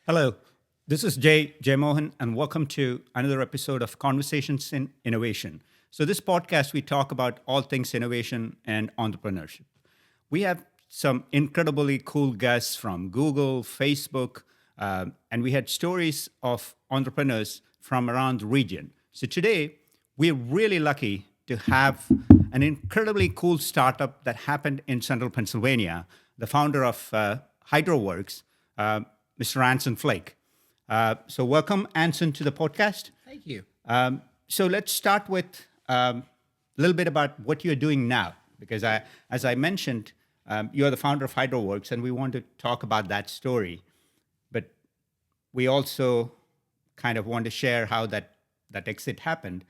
Hello, this is Jayamohan, and welcome to another episode of Conversations in Innovation. So, this podcast, we talk about all things innovation and entrepreneurship. We have some incredibly cool guests from Google, Facebook, and we had stories of entrepreneurs from around the region. So, today, we're really lucky to have an incredibly cool startup that happened in central Pennsylvania, the founder of HydroWorks, uh, Mr. Anson Flake. So, welcome, Anson, to the podcast. Thank you. So, let's start with a little bit about what you're doing now, because as I mentioned, you're the founder of HydroWorks, and we want to talk about that story. But we also kind of want to share how that exit happened.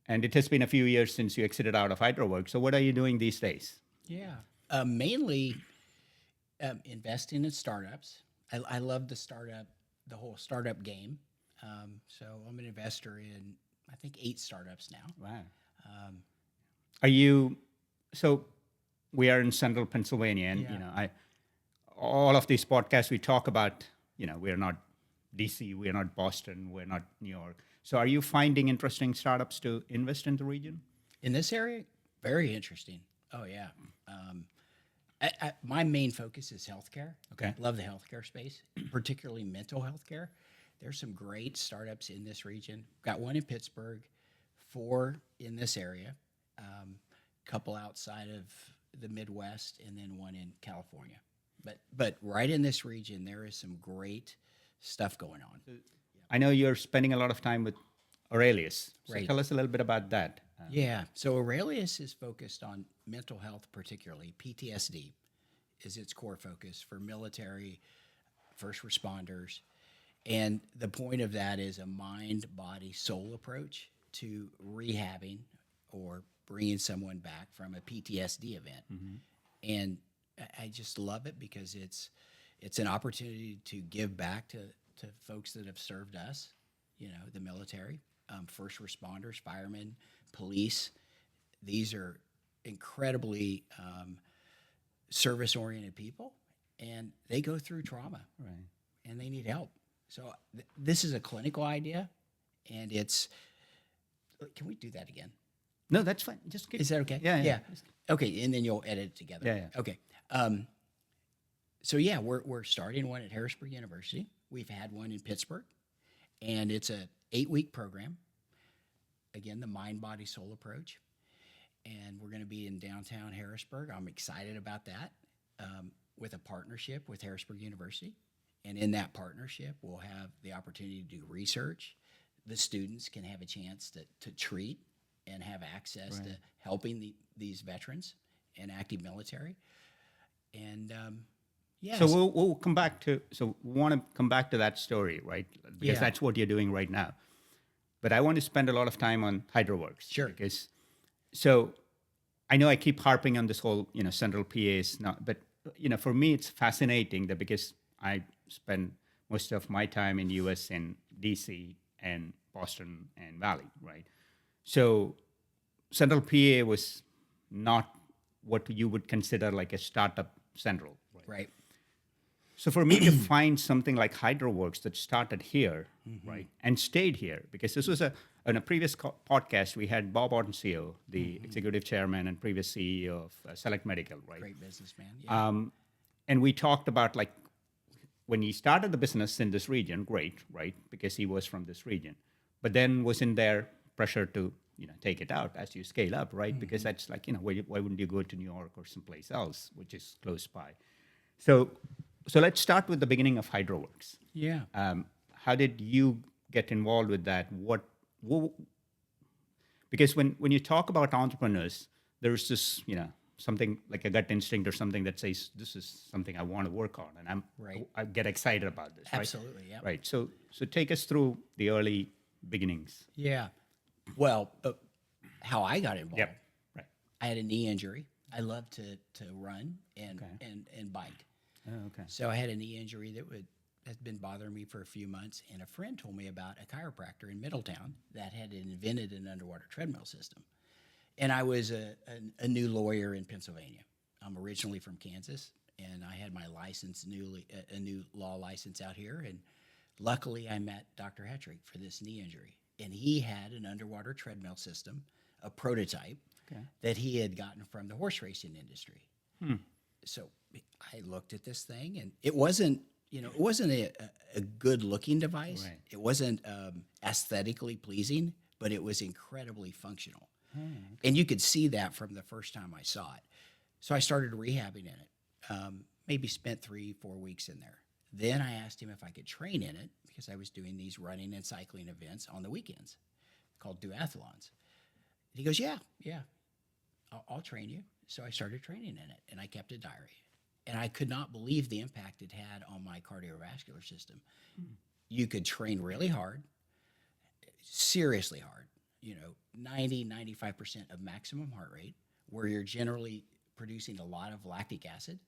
And it has been a few years since you exited out of HydroWorks. So, what are you doing these days? Yeah. Mainly investing in startups. I love the whole startup game. So I'm an investor in, I think, 8 startups now. Wow. Are you? So, we are in central Pennsylvania, and all of these podcasts we talk about. We're not DC, we're not Boston, we're not New York. So, are you finding interesting startups to invest in the region? In this area, very interesting. Oh, yeah. My main focus is healthcare. Okay. Love the healthcare space, particularly mental healthcare. There's some great startups in this region. Got one in Pittsburgh, 4 in this area, couple outside of the Midwest, and then one in California. But right in this region, there is some great stuff going on. I know you're spending a lot of time with Aurelius. So, Right. tell us a little bit about that. Yeah. So Aurelius is focused on mental health, particularly PTSD is its core focus for military, first responders. And the point of that is a mind, body, soul approach to rehabbing or bringing someone back from a PTSD event. And I just love it because it's an opportunity to give back to folks that have served us, the military, first responders, firemen, police. These are incredibly service-oriented people, and they go through trauma, Right. and they need help. So this is a clinical idea, and it's. Can we do that again? No, that's fine. Just keep. Is that okay? Yeah. Okay, and then you'll edit it together. Yeah. Okay. So we're starting one at Harrisburg University. We've had one in Pittsburgh, and it's a 8-week program. Again, the mind, body, soul approach, and we're going to be in downtown Harrisburg. I'm excited about that, with a partnership with Harrisburg University, and in that partnership, we'll have the opportunity to do research. The students can have a chance to treat and have access to helping these veterans and active military. And So we'll come back to. So we want to come back to that story, right? Because Yeah. that's what you're doing right now. But I want to spend a lot of time on HydroWorks. Sure. Because so I know I keep harping on this whole central PAs now, but for me it's fascinating that because I spend most of my time in U.S. in D.C. and Boston and Valley, right? So central PA was not what you would consider like a startup central. right. So for me to find something like HydroWorks that started here, right, and stayed here, because this was in a previous podcast we had Bob Ortencio, the executive chairman and previous CEO of Select Medical, right? Great businessman. Yeah. And we talked about like when he started the business in this region, great, right, because he was from this region, but then was in there pressure to take it out as you scale up, right? Because that's like why wouldn't you go to New York or someplace else, which is close by? So let's start with the beginning of HydroWorks. Yeah. How did you get involved with that? Because when you talk about entrepreneurs, there's this something like a gut instinct or something that says this is something I want to work on, and I get excited about this. Absolutely. Yeah. Right. So take us through the early beginnings. Yeah. Well, how I got involved. Yep. Right. I had a knee injury. I love to run and bike. Oh, okay. So I had a knee injury that has been bothering me for a few months, and a friend told me about a chiropractor in Middletown that had invented an underwater treadmill system. And I was a new lawyer in Pennsylvania. I'm originally from Kansas, and I had my license a new law license out here, and luckily I met Dr. Hetrick for this knee injury, and he had an underwater treadmill system, a prototype that he had gotten from the horse racing industry. So I looked at this thing, and it wasn't a good looking device. Right. It wasn't aesthetically pleasing, but it was incredibly functional. And you could see that from the first time I saw it. So I started rehabbing in it, maybe spent 3-4 weeks in there. Then I asked him if I could train in it because I was doing these running and cycling events on the weekends called duathlons. He goes, yeah, I'll train you. So I started training in it, and I kept a diary. And I could not believe the impact it had on my cardiovascular system. You could train really hard, seriously hard, 90-95% of maximum heart rate, where you're generally producing a lot of lactic acid.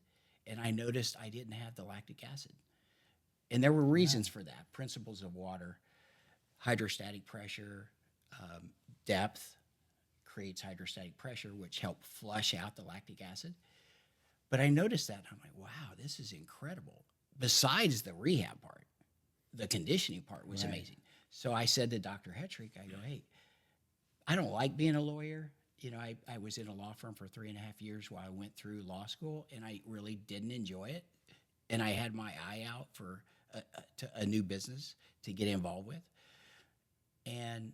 And I noticed I didn't have the lactic acid. And there were reasons for that. Principles of water, hydrostatic pressure, depth creates hydrostatic pressure, which help flush out the lactic acid. But I noticed that, and I'm like, wow, this is incredible. Besides the rehab part, the conditioning part was amazing. So I said to Dr. Hetrick, I go, hey, I don't like being a lawyer. I was in a law firm for 3.5 years while I went through law school, and I really didn't enjoy it. And I had my eye out for a new business to get involved with. And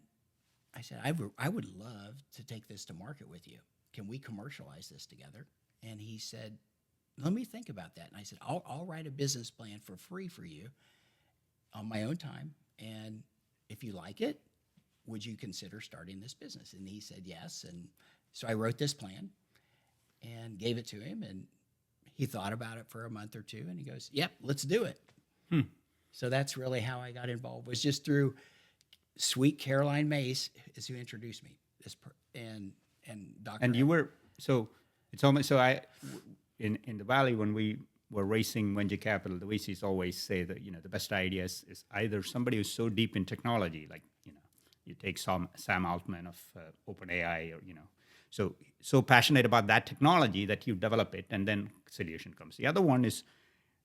I said, I would love to take this to market with you. Can we commercialize this together? And he said, let me think about that. And I said, I'll write a business plan for free for you on my own time. And if you like it, would you consider starting this business? And he said yes. And so I wrote this plan and gave it to him. And he thought about it for a month or two. And he goes, yep, let's do it. So that's really how I got involved, was just through sweet Caroline Mace is who introduced me. And Dr. And you were, so it's almost, so in the Valley, when we were raising venture capital, the VCs always say that, the best ideas is either somebody who's so deep in technology, like, you take Sam Altman of OpenAI, or, so passionate about that technology that you develop it, and then solution comes. The other one is,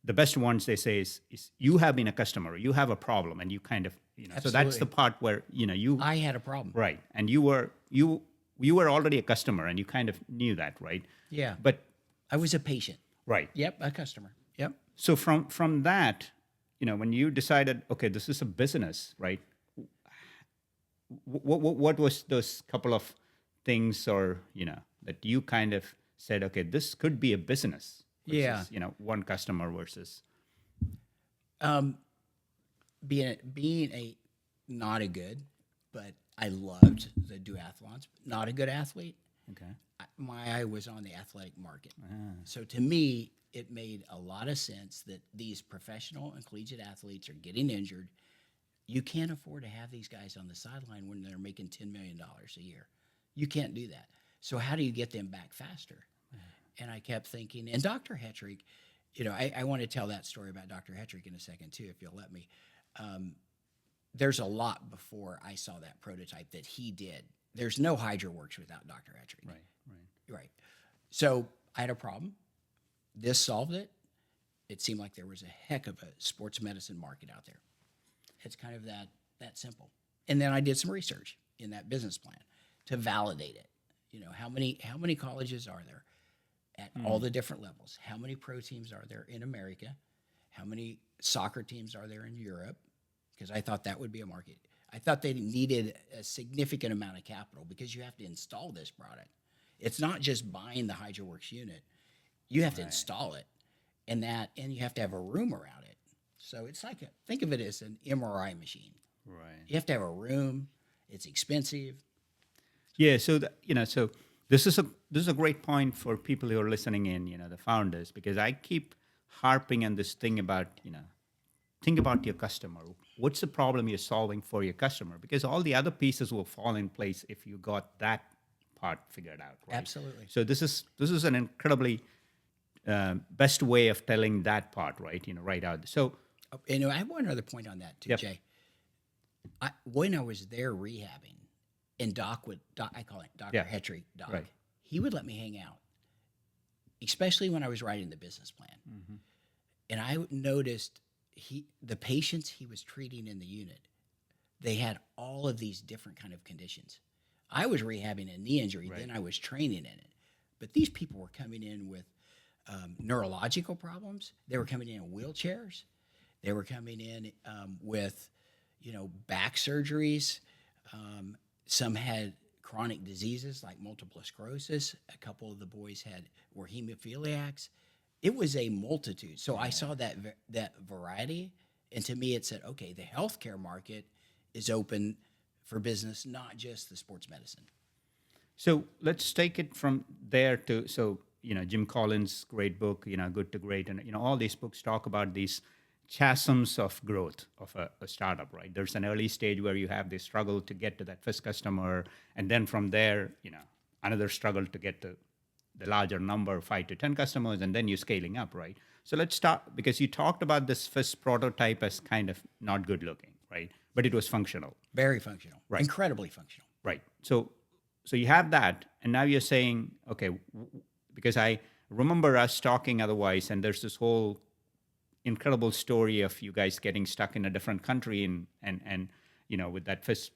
the best ones they say is you have been a customer, you have a problem, and you kind of, so that's the part where, I had a problem. Right. And you were already a customer, and you kind of knew that, right? Yeah. But I was a patient. right. Yep, a customer. Yep. So from that, when you decided, okay, this is a business, right? What was those couple of things, or that you kind of said, okay, this could be a business versus, one customer versus being a not a good, but I loved the duathlons. Not a good athlete. okay. My eye was on the athletic market. So to me, it made a lot of sense that these professional and collegiate athletes are getting injured. You can't afford to have these guys on the sideline when they're making $10 million a year. You can't do that. So how do you get them back faster? And I kept thinking, and Dr. Hetrick, I want to tell that story about Dr. Hetrick in a second too, if you'll let me. There's a lot before I saw that prototype that he did. There's no HydroWorks without Dr. Hetrick. Right. So I had a problem. This solved it. It seemed like there was a heck of a sports medicine market out there. It's kind of that simple. And then I did some research in that business plan to validate it. How many colleges are there at all the different levels? How many pro teams are there in America? How many soccer teams are there in Europe? Because I thought that would be a market. I thought they needed a significant amount of capital because you have to install this product. It's not just buying the HydroWorks unit. You have to install it, and you have to have a room around it. So it's like think of it as an MRI machine. Right. You have to have a room. It's expensive. Yeah. So so this is a great point for people who are listening in. The founders, because I keep harping on this thing about think about your customer. What's the problem you're solving for your customer? Because all the other pieces will fall in place if you got that part figured out. Right? Absolutely. So this is an incredibly best way of telling that part, right? Right out. So, I have one other point on that too, Jay. When I was there rehabbing, and I call it Dr. Hetrick, Doc, right. he would let me hang out especially when I was writing the business plan. And I noticed the patients he was treating in the unit, they had all of these different kind of conditions. I was rehabbing a knee injury, Right. then I was training in it. But these people were coming in with neurological problems. They were coming in wheelchairs. They were coming in with, back surgeries. Some had chronic diseases like multiple sclerosis. A couple of the boys were hemophiliacs. It was a multitude. So I saw that variety, and to me, it said, okay, the healthcare market is open for business, not just the sports medicine. So let's take it from there to, Jim Collins' great book, Good to Great, and, all these books talk about these chasms of growth of a startup, right? There's an early stage where you have this struggle to get to that first customer, and then from there, another struggle to get to the larger number, 5 to 10 customers, and then you're scaling up, right? So let's start, because you talked about this first prototype as kind of not good looking, right? But it was functional. Very functional. Right. Incredibly functional. Right. So you have that, and now you're saying, okay, because I remember us talking otherwise, and there's this whole incredible story of you guys getting stuck in a different country and with that first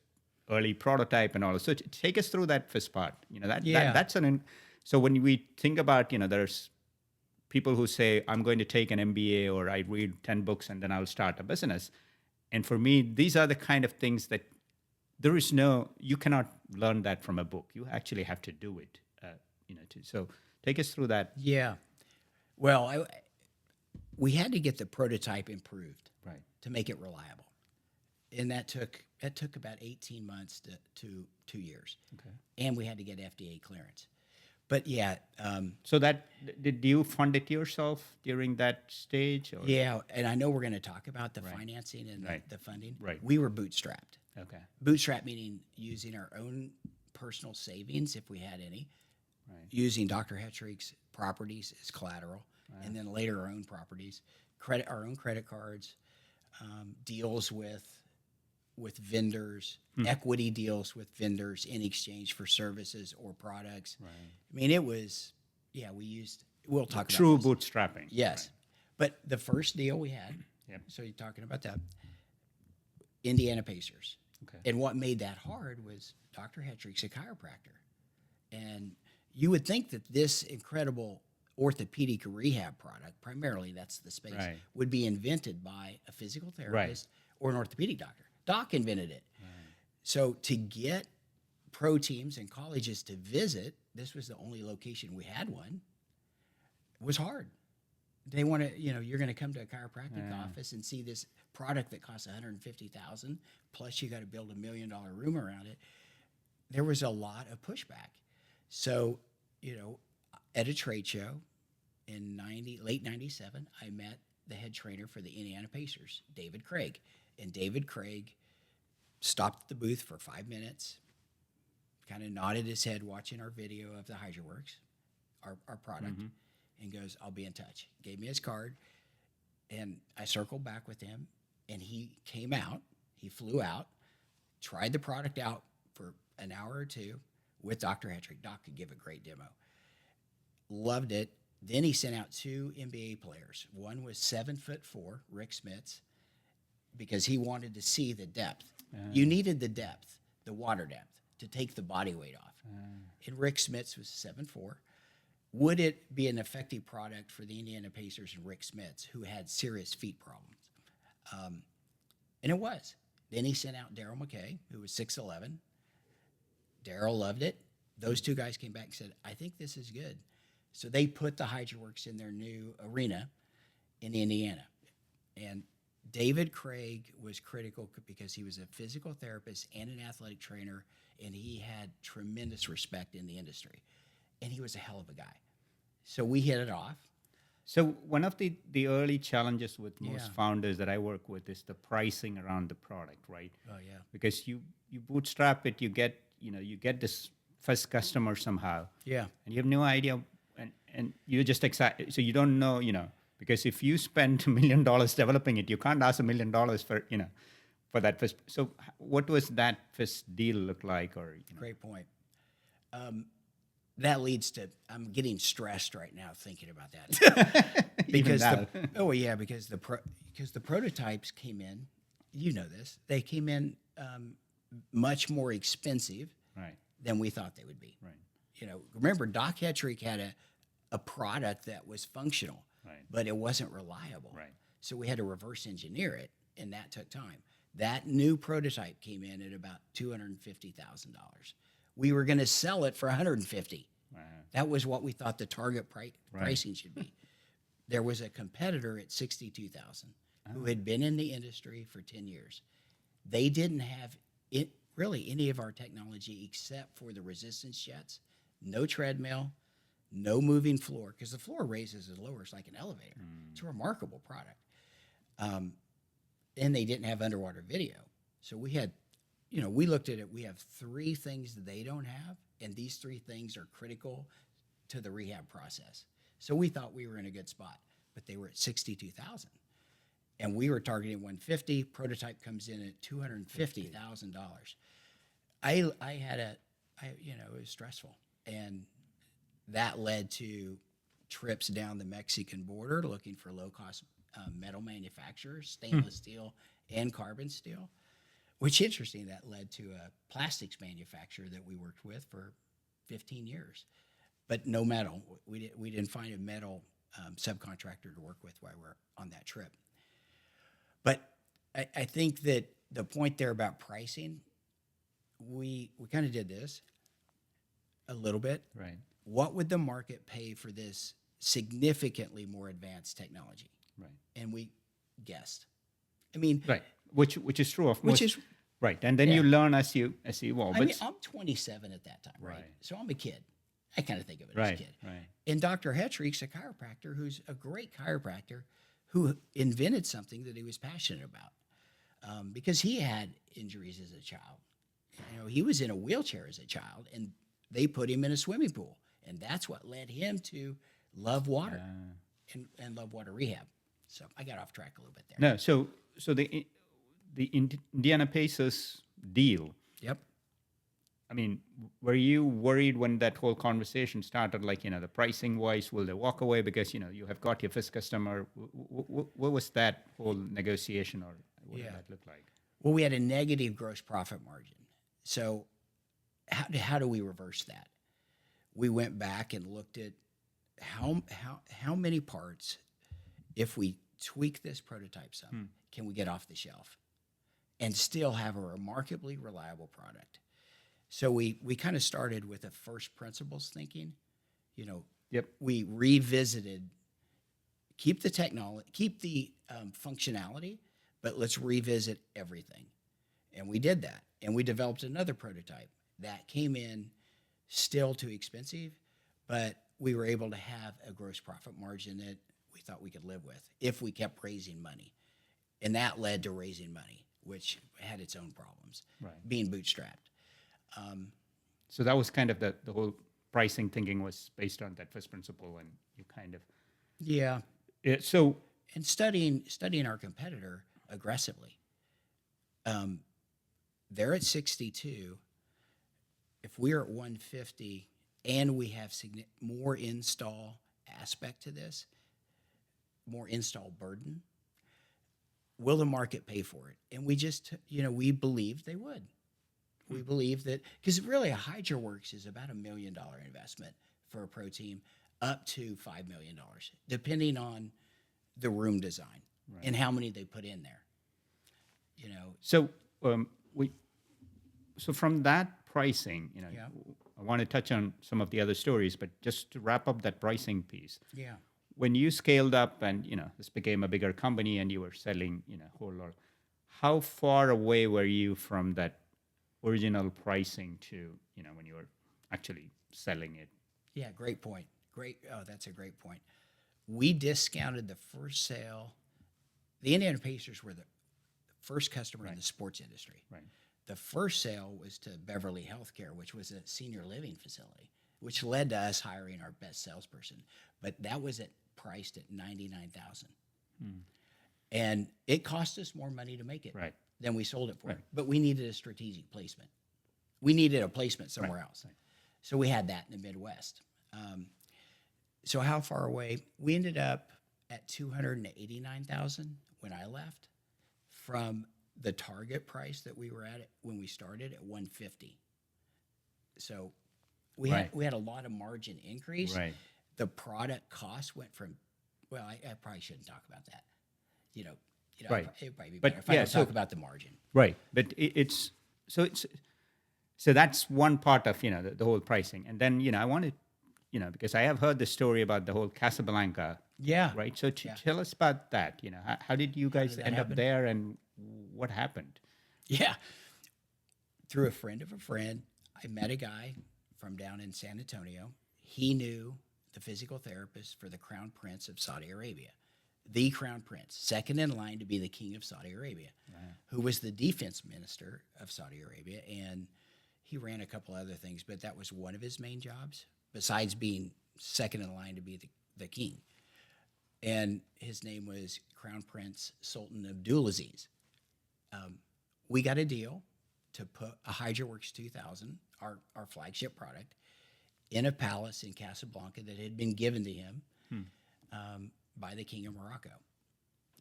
early prototype and all. So take us through that first part. That's so when we think about, there's people who say, I'm going to take an MBA or I read 10 books and then I'll start a business. And for me, these are the kind of things that you cannot learn that from a book. You actually have to do it, so take us through that. Yeah. Well, we had to get the prototype improved, Right. to make it reliable. And that took about 18 months to 2 years. Okay. And we had to get FDA clearance. But yeah. So did you fund it yourself during that stage? Or? Yeah, and I know we're going to talk about the financing and Right. the funding. Right. We were bootstrapped. Okay. Bootstrap meaning using our own personal savings, if we had any, Right. using Dr. Hetrick's properties as collateral, and then later our own properties, our own credit cards, deals with vendors, equity deals with vendors in exchange for services or products. Right. I mean, we'll talk about True this. bootstrapping. Yes. But the first deal we had, Yep. so you're talking about that, Indiana Pacers. Okay. And what made that hard was Dr. Hetrick's a chiropractor. And you would think that this incredible orthopedic rehab product, primarily that's the space, Right. would be invented by a physical therapist or an orthopedic doctor. Doc invented it. Right. So to get pro teams and colleges to visit, this was the only location we had one, was hard. They want to, you're going to come to a chiropractic office and see this product that costs $150,000, plus you got to build $1 million room around it. There was a lot of pushback. So, at a trade show in late 97, I met the head trainer for the Indiana Pacers, David Craig. And David Craig stopped at the booth for 5 minutes, kind of nodded his head watching our video of the HydroWorks, our product, and goes, I'll be in touch. Gave me his card, and I circled back with him, and he came out. He flew out, tried the product out for an hour or two with Dr. Hetrick. Doc could give a great demo. Loved it. Then he sent out 2 NBA players. One was 7'4", Rick Smits, because he wanted to see the depth. You needed the depth, the water depth, to take the body weight off. And Rick Smits was 7'4". Would it be an effective product for the Indiana Pacers and Rick Smits, who had serious feet problems? And it was. Then he sent out Daryl McKay, who was 6'11". Daryl loved it. Those 2 guys came back and said, I think this is good. So they put the HydroWorks in their new arena in Indiana. And David Craig was critical because he was a physical therapist and an athletic trainer, and he had tremendous respect in the industry. And he was a hell of a guy. So we hit it off. So one of the early challenges with most founders that I work with is the pricing around the product, right? Oh, yeah. Because you bootstrap it, you get this first customer somehow. Yeah. And you have no idea, and you're just excited. So you don't know, because if you spend $1 million developing it, you can't ask $1 million for that first. So what was that first deal look like? Or Great point. that leads to, I'm getting stressed right now thinking about that. because now. because the prototypes came in, you know this, they came in much more expensive Right. than we thought they would be. Right. You know, remember Doc Hetrick had a product that was functional, Right. but it wasn't reliable. Right. So we had to reverse engineer it, and that took time. That new prototype came in at about $250,000. We were going to sell it for $150,000. Wow. That was what we thought the target pricing should be. There was a competitor at $62,000 who had been in the industry for 10 years. They didn't have it really any of our technology except for the resistance jets, no treadmill, no moving floor, because the floor raises and lowers like an elevator. It's a remarkable product. And they didn't have underwater video. So we had, we looked at it. We have 3 things that they don't have, and these 3 things are critical to the rehab process. So we thought we were in a good spot, but they were at $62,000. And we were targeting $150,000. Prototype comes in at $250,000. It was stressful. And that led to trips down the Mexican border looking for low-cost metal manufacturers, stainless steel and carbon steel, which interesting, that led to a plastics manufacturer that we worked with for 15 years. But no metal. We didn't find a metal subcontractor to work with while we were on that trip. But I think that the point there about pricing, we kind of did this a little bit. Right. What would the market pay for this significantly more advanced technology? Right. And we guessed. I mean, Right. Which is true of which most. is, Right. And then you learn as you evolve. I mean, I'm 27 at that time, right? Right. So I'm a kid. I kind of think of it Right. as a kid. Right. And Dr. Hetrick's a chiropractor who's a great chiropractor who invented something that he was passionate about because he had injuries as a child. He was in a wheelchair as a child, and they put him in a swimming pool. And that's what led him to love water and love water rehab. So I got off track a little bit there. No. So the Indiana Pacers deal. Yep. I mean, were you worried when that whole conversation started? Like, the pricing wise, will they walk away because you have got your first customer? What was that whole negotiation, or what did that look like? Well, we had a negative gross profit margin. So how do we reverse that? We went back and looked at how many parts, if we tweak this prototype some, can we get off the shelf and still have a remarkably reliable product? So we kind of started with a first principles thinking. Yep. We revisited, keep the technology, keep the functionality, but let's revisit everything. And we did that. And we developed another prototype that came in still too expensive, but we were able to have a gross profit margin that we thought we could live with if we kept raising money. And that led to raising money, which had its own problems, being bootstrapped. So that was kind of the whole pricing thinking was based on that first principle, and you kind of so and studying our competitor aggressively. They're at 62. If we're at 150 and we have more install aspect to this, more install burden, will the market pay for it? And we just, we believed they would. We believe that, because really a HydroWorks is about $1 million investment for a pro team, up to $5 million, depending on the room design and how many they put in there. So so from that pricing, I want to touch on some of the other stories, but just to wrap up that pricing piece. Yeah. When you scaled up and this became a bigger company and you were selling a whole lot, how far away were you from that original pricing to when you were actually selling it? Yeah, great point. That's a great point. We discounted the first sale. The Indiana Pacers were the first customer in the sports industry. Right. The first sale was to Beverly Healthcare, which was a senior living facility, which led to us hiring our best salesperson. But that was priced at $99,000. And it cost us more money to make it than we sold it for. But we needed a strategic placement. We needed a placement somewhere else. So we had that in the Midwest. So how far away? We ended up at 289,000 when I left, from the target price that we were at when we started at 150. So we Right. had a lot of margin increase. Right. The product cost went from, well, I probably shouldn't talk about that. You know, Right. It'd probably be But better if I yeah, don't so- talk about the margin. Right. But so that's one part of, the whole pricing. And then, I wanted, because I have heard the story about the whole Casablanca, Yeah. right? So Yeah. tell us about that. How did you guys did that end up happen? there, and what happened? Yeah. Through a friend of a friend, I met a guy from down in San Antonio. He knew the physical therapist for the Crown Prince of Saudi Arabia, the Crown Prince, second in line to be the king of Saudi Arabia, who was the defense minister of Saudi Arabia. And he ran a couple other things, but that was one of his main jobs, besides being second in line to be the king. And his name was Crown Prince Sultan Abdulaziz. We got a deal to put a HydroWorks 2000, our flagship product, in a palace in Casablanca that had been given to him by the King of Morocco.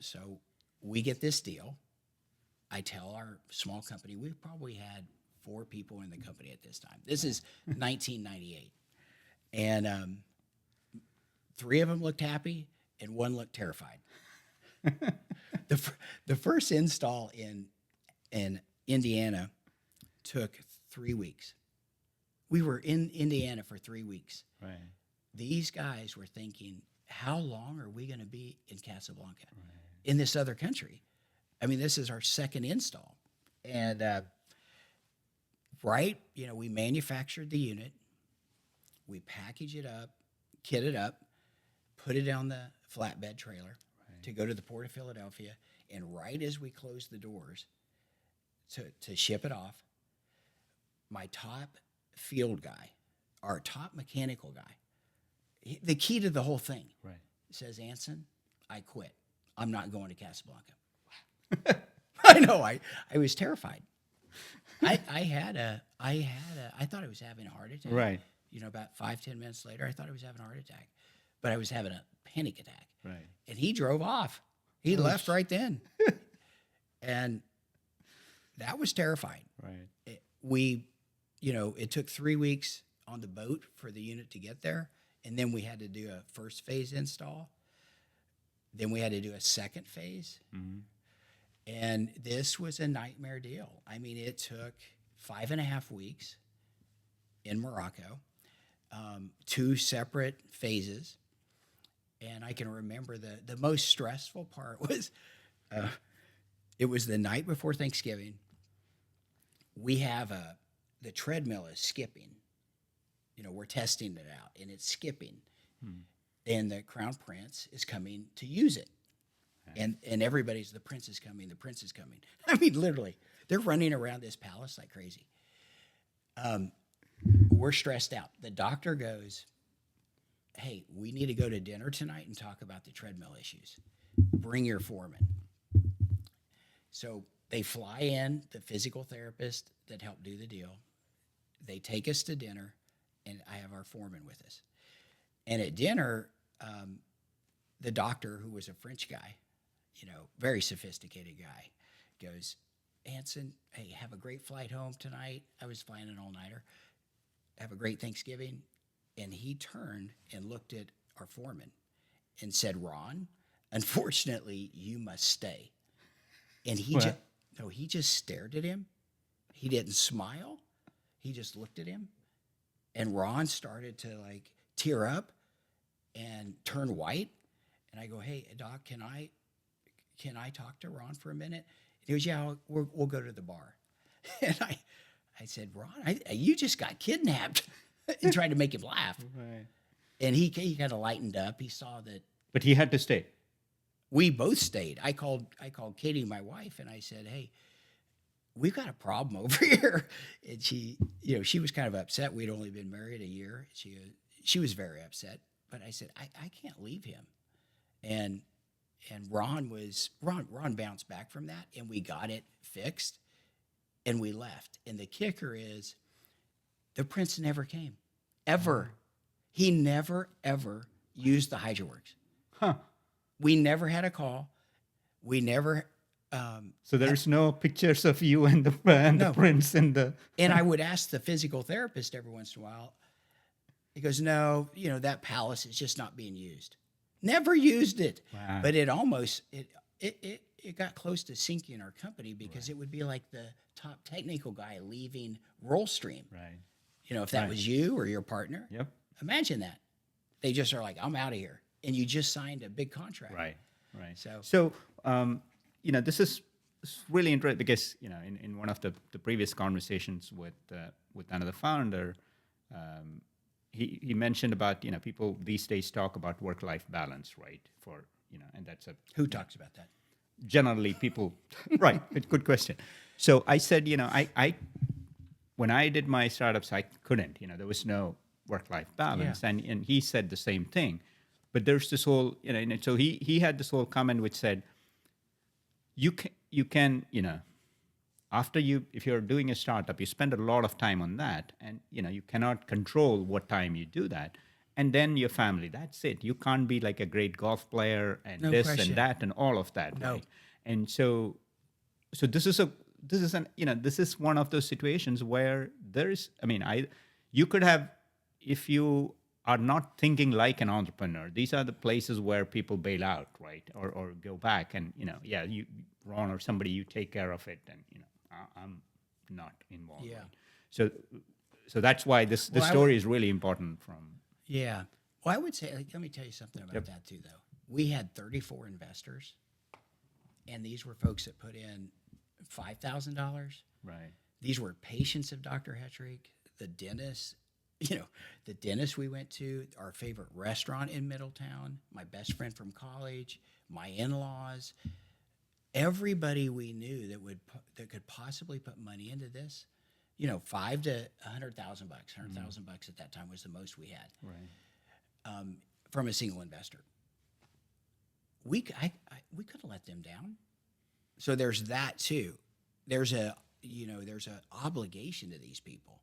So we get this deal. I tell our small company, we probably had 4 people in the company at this time. This is 1998. And 3 of them looked happy and 1 looked terrified. The first install in Indiana took 3 weeks. We were in Indiana for 3 weeks. Right. These guys were thinking, how long are we going to be in Casablanca, in this other country? I mean, this is our second install. And, we manufactured the unit. We package it up, kit it up, put it on the flatbed trailer to go to the Port of Philadelphia. And right as we closed the doors to ship it off, my top field guy, our top mechanical guy, the key to the whole thing, says, Anson, I quit. I'm not going to Casablanca. I know. I was terrified. I thought I was having a heart attack. Right. About 5-10 minutes later, I thought I was having a heart attack, but I was having a panic attack. Right. And he drove off. He left right then. And that was terrifying. Right. It took 3 weeks on the boat for the unit to get there. And then we had to do a first phase install. Then we had to do a second phase. Mm-hmm. And this was a nightmare deal. I mean, it took 5.5 weeks in Morocco, 2 separate phases. And I can remember the most stressful part was it was the night before Thanksgiving. We have the treadmill is skipping. We're testing it out, and it's skipping. And the Crown Prince is coming to use it. And everybody's, the prince is coming, the prince is coming. I mean, literally, they're running around this palace like crazy. We're stressed out. The doctor goes, hey, we need to go to dinner tonight and talk about the treadmill issues. Bring your foreman. So they fly in, the physical therapist that helped do the deal. They take us to dinner, and I have our foreman with us. And at dinner, the doctor, who was a French guy, very sophisticated guy, goes, Anson, hey, have a great flight home tonight. I was flying an all-nighter. Have a great Thanksgiving. And he turned and looked at our foreman and said, Ron, unfortunately, you must stay. And he just stared at him. He didn't smile. He just looked at him. And Ron started to tear up and turn white. And I go, hey, doc, can I talk to Ron for a minute? And he goes, yeah, we'll go to the bar. And I said, Ron, you just got kidnapped. And tried to make him laugh. Right. And he kind of lightened up. He saw that. But he had to stay. We both stayed. I called Katie, my wife, and I said, hey, we've got a problem over here. And she was kind of upset. We'd only been married a year. She was very upset. But I said, I can't leave him. And Ron bounced back from that, and we got it fixed, and we left. And the kicker is, the prince never came. ever. He never, ever used the HydroWorks. Huh. We never had a call. We never, So there's no pictures of you and the No. prince and the. and I would ask the physical therapist every once in a while. He goes, no, that palace is just not being used. Never used it. Wow. But it almost, it got close to sinking our company because it would be like the top technical guy leaving Rollstream. Right. If that was you or your partner, Yep. imagine that. They just are like, I'm out of here. And you just signed a big contract. Right. Right. So- This is really interesting because in one of the previous conversations with another founder, he mentioned about people these days talk about work-life balance, right? And that's Who talks about that? generally people. Right. Good question. So I said, I when I did my startups, I couldn't. There was no work-life balance, Yeah. and he said the same thing. But there's this whole, and so he had this whole comment which said, you can, after if you're doing a startup, you spend a lot of time on that, and you cannot control what time you do that, and then your family. That's it. You can't be like a great golf player and No this question. and that and all of that. No. Right? And so this is one of those situations where you could have, if you are not thinking like an entrepreneur, these are the places where people bail out, right? Or go back and, you, Ron or somebody, you take care of it, and, I'm not involved. Yeah. Right? So that's why this story is really important from. Yeah. Well, I would say, let me tell you something about that too, though. We had 34 investors, and these were folks that put in $5,000. Right. These were patients of Dr. Hetrick, the dentist, the dentist we went to, our favorite restaurant in Middletown, my best friend from college, my in-laws, everybody we knew that could possibly put money into this, $5 to $100,000. $100,000 at that time was the most we had. Right. From a single investor. We could have let them down. So there's that too. There's a obligation to these people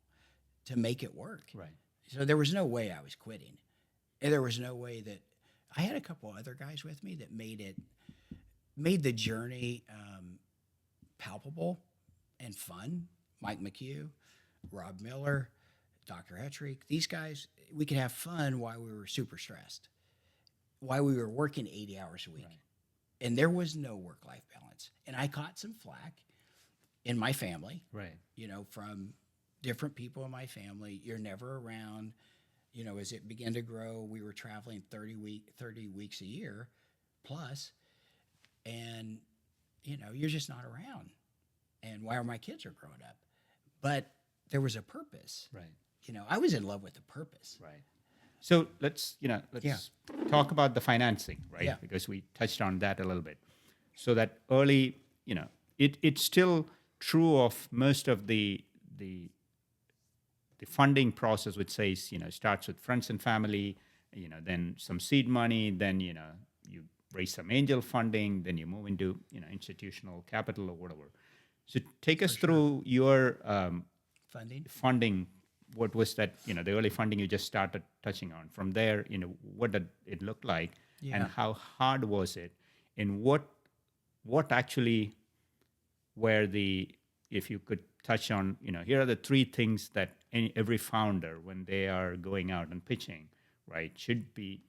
to make it work. Right. So there was no way I was quitting. And there was no way that I had a couple other guys with me that made the journey palpable and fun. Mike McHugh, Rob Miller, Dr. Hetrick, these guys, we could have fun while we were super stressed, while we were working 80 hours a week. Right. And there was no work-life balance. And I caught some flack in my family, right? From different people in my family. You're never around. As it began to grow, we were traveling 30 weeks a year plus, and you're just not around. And while my kids are growing up, but there was a purpose, right? I was in love with the purpose, right? So let's talk about the financing, right? Yeah. Because we touched on that a little bit. So that early, it's still true of most of the funding process, which says, starts with friends and family, then some seed money, then, you raise some angel funding, then you move into, institutional capital or whatever. So take us through your funding. What was that, the early funding you just started touching on? From there, what did it look like, and how hard was it? And what actually were if you could touch on, here are the three things that every founder, when they are going out and pitching, right, should be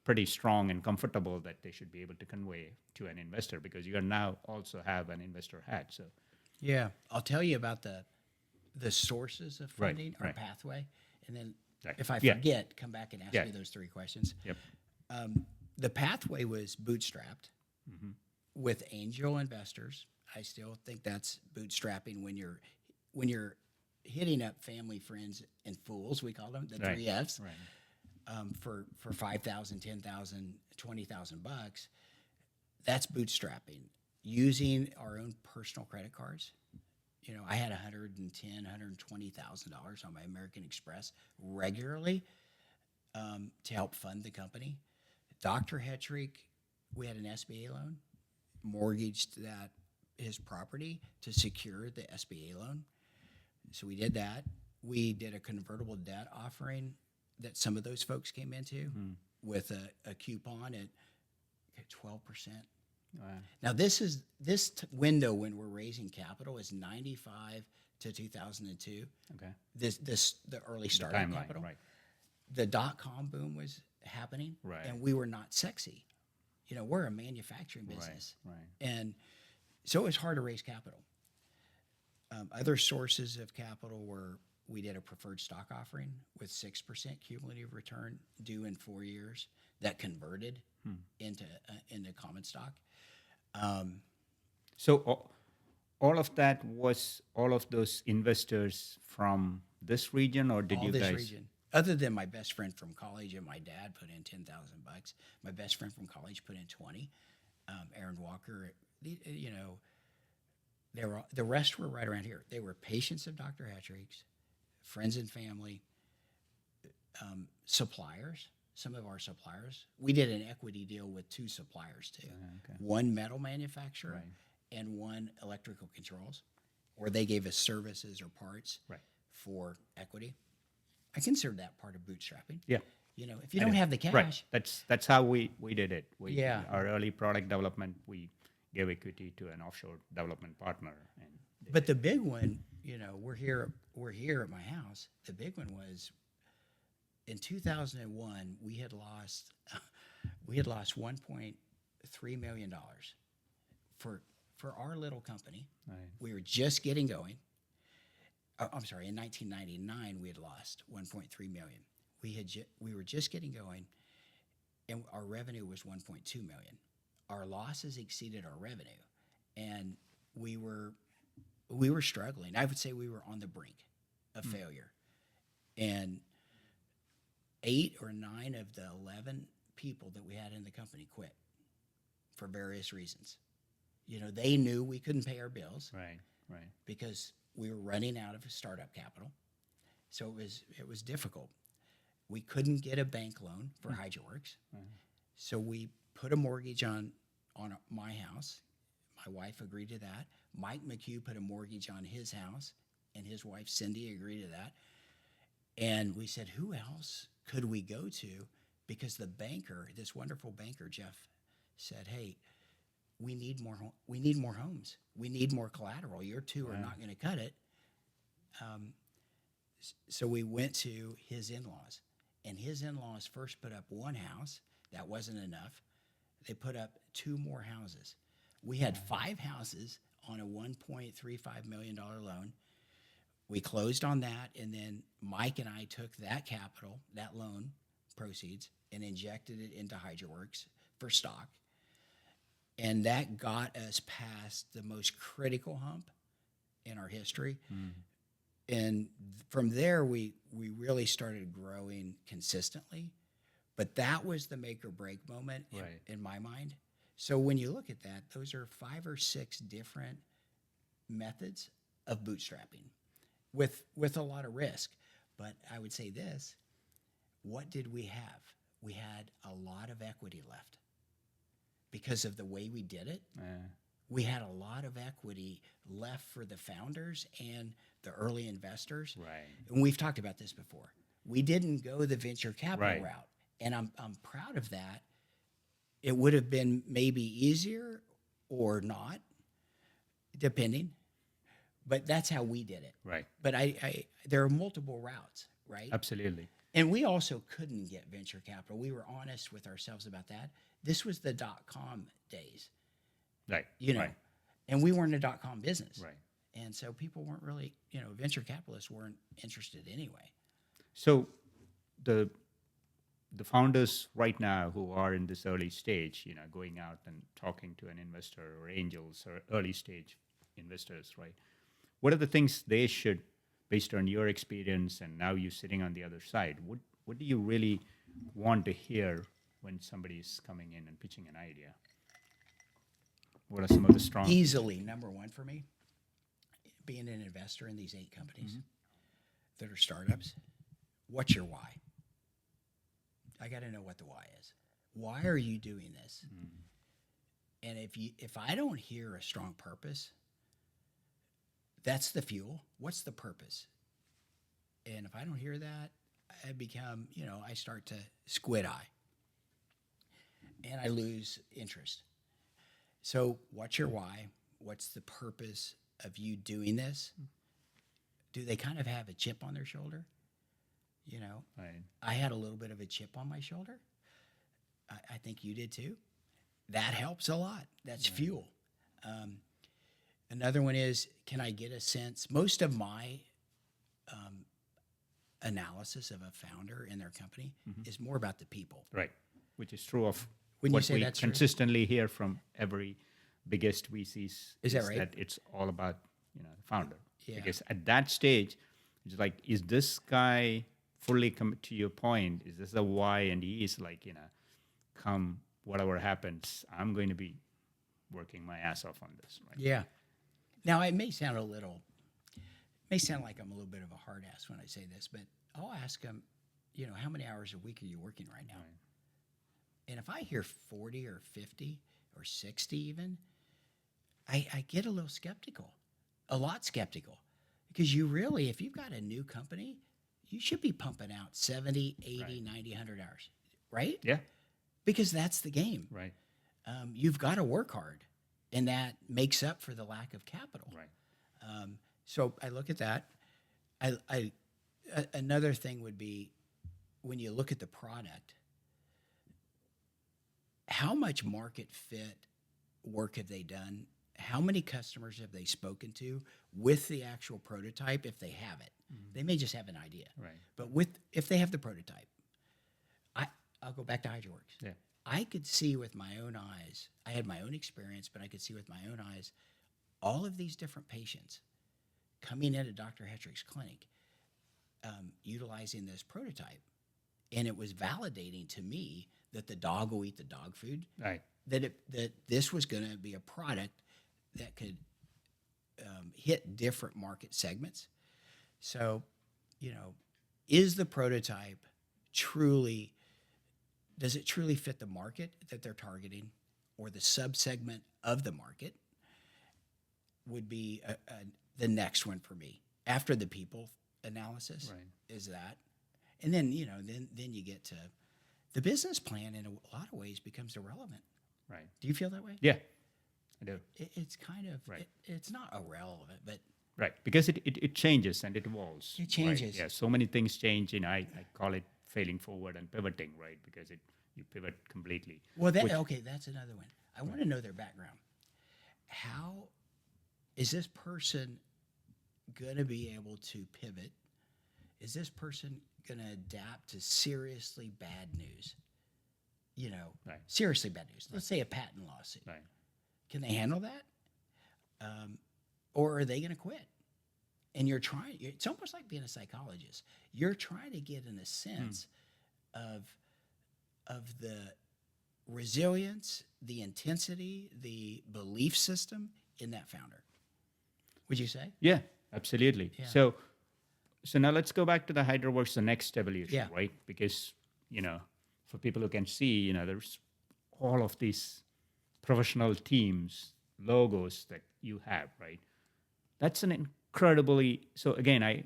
pretty strong and comfortable that they should be able to convey to an investor, because you now also have an investor hat. So, yeah, I'll tell you about the sources of funding, our pathway, and then if I forget, come back and ask me those three questions. Yep. The pathway was bootstrapped with angel investors. I still think that's bootstrapping when you're hitting up family, friends, and fools. We call them the three Fs. Right. For $5,000, $10,000, $20,000. That's bootstrapping using our own personal credit cards. I had $110,000, $120,000 on my American Express regularly to help fund the company. Dr. Hetrick, we had an SBA loan, mortgaged his property to secure the SBA loan. So we did that. We did a convertible debt offering that some of those folks came into with a coupon at 12%. Wow. Now this window when we're raising capital is 95 to 2002. Okay. The early startup Timeline, capital. right. The dot-com boom was happening, Right. and we were not sexy. We're a manufacturing business, Right. and so it was hard to raise capital. Other sources of capital were we did a preferred stock offering with 6% cumulative return due in 4 years that converted into common stock. So all of that was all of those investors from this region, or did All you this guys? region, other than my best friend from college and my dad put in $10,000. My best friend from college put in 20. Aaron Walker, the rest were right around here. They were patients of Dr. Hattrick's, friends and family, suppliers. Some of our suppliers. We did an equity deal with 2 suppliers too. Okay. One metal manufacturer Right. and one electrical controls, or they gave us services or parts Right. for equity. I consider that part of bootstrapping. Yeah. If you don't have the cash, Right. That's how we did it. Yeah. Our early product development, we gave equity to an offshore development partner, and but the big one, we're here at my house. The big one was in 2001. We had lost $1.3 million for our little company. right. We were just getting going. I'm sorry. In 1999, we had lost 1.3 million. We were just getting going, and our revenue was 1.2 million. Our losses exceeded our revenue, and we were struggling. I would say we were on the brink of failure, and 8 or 9 of the 11 people that we had in the company quit for various reasons. They knew we couldn't pay our bills Right. because we were running out of startup capital. So it was difficult. We couldn't get a bank loan for HydroWorks. So we put a mortgage on my house. My wife agreed to that. Mike McHugh put a mortgage on his house, and his wife Cindy agreed to that. And we said, who else could we go to? Because the banker, this wonderful banker, Jeff, said, hey, we need more homes. We need more collateral. Your 2 are not going to cut it. So we went to his in-laws, and his in-laws first put up 1 house. That wasn't enough. They put up 2 more houses. We had 5 houses on a $1.35 million loan. We closed on that, and then Mike and I took that capital, that loan proceeds, and injected it into HydroWorks for stock. And that got us past the most critical hump in our history. And from there, we really started growing consistently. But that was the make or break moment Right. in my mind. So when you look at that, those are 5 or 6 different methods of bootstrapping with a lot of risk. But I would say this, what did we have? We had a lot of equity left because of the way we did it. We had a lot of equity left for the founders and the early investors. Right. And we've talked about this before. We didn't go the venture capital Right. route. And I'm proud of that. It would have been maybe easier or not, depending. But that's how we did it. Right. But there are multiple routes, right? Absolutely. And we also couldn't get venture capital. We were honest with ourselves about that. This was the .com days, Right. Right. And we weren't a .com business. Right. And so people weren't really, venture capitalists weren't interested anyway. So the founders right now who are in this early stage, going out and talking to an investor or angels or early stage investors, right? What are the things they should, based on your experience and now you sitting on the other side, what do you really want to hear when somebody's coming in and pitching an idea? What are some of the strong... Easily, number one for me, being an investor in these 8 companies that are startups, what's your why? I got to know what the why is. Why are you doing this? And if I don't hear a strong purpose, that's the fuel. What's the purpose? And if I don't hear that, I become, I start to squid eye and I lose interest. So, what's your why? What's the purpose of you doing this? Do they kind of have a chip on their shoulder? Right. I had a little bit of a chip on my shoulder. I think you did too. That helps a lot. That's fuel. Another one is, can I get a sense? Most of my analysis of a founder and their company is more about the people. Right. Which is true of When you what say we that's true? consistently hear from every biggest VCs. Is that right? That it's all about, the founder. Yeah. Because at that stage, it's like, is this guy fully to your point? Is this the why? And he is like, come whatever happens, I'm going to be working my ass off on this. Right. Yeah. Now, it may sound like I'm a little bit of a hard ass when I say this, but I'll ask them, how many hours a week are you working right now? Right. And if I hear 40 or 50 or 60 even, I get a little skeptical, a lot skeptical. Because you really, if you've got a new company, you should be pumping out 70, 80, right. 90, 100 hours, right? Yeah. Because that's the game. Right. You've got to work hard, and that makes up for the lack of capital. Right. So I look at that. Another thing would be when you look at the product, how much market fit work have they done? How many customers have they spoken to with the actual prototype if they have it? Mm-hmm. They may just have an idea. Right. But if they have the prototype, I'll go back to HydroWorks. Yeah. I could see with my own eyes, I had my own experience, but I could see with my own eyes all of these different patients coming into Dr. Hetrick's clinic, utilizing this prototype. And it was validating to me that the dog will eat the dog food. Right. That this was going to be a product that could hit different market segments. So, is the prototype does it truly fit the market that they're targeting, or the subsegment of the market would be the next one for me after the people analysis. Right. Is that, and then then you get to the business plan. In a lot of ways, becomes irrelevant. Right. Do you feel that way? Yeah, I do. It's kind of right. It's not irrelevant, but right, because it changes and it evolves. It changes. Right? Yeah, so many things change, and I call it failing forward and pivoting, right? Because you pivot completely. Well, that's another one. I want to know their background. How is this person going to be able to pivot? Is this person going to adapt to seriously bad news? Right. Seriously bad news. Let's say a patent lawsuit. Right. Can they handle that? Or are they going to quit? And it's almost like being a psychologist. You're trying to get in a sense of the resilience, the intensity, the belief system in that founder. Would you say? Yeah, absolutely. Yeah. So now let's go back to the HydroWorks, the next evolution, right? Because, for people who can see, there's all of these professional teams, logos that you have, right? That's an incredibly, so again,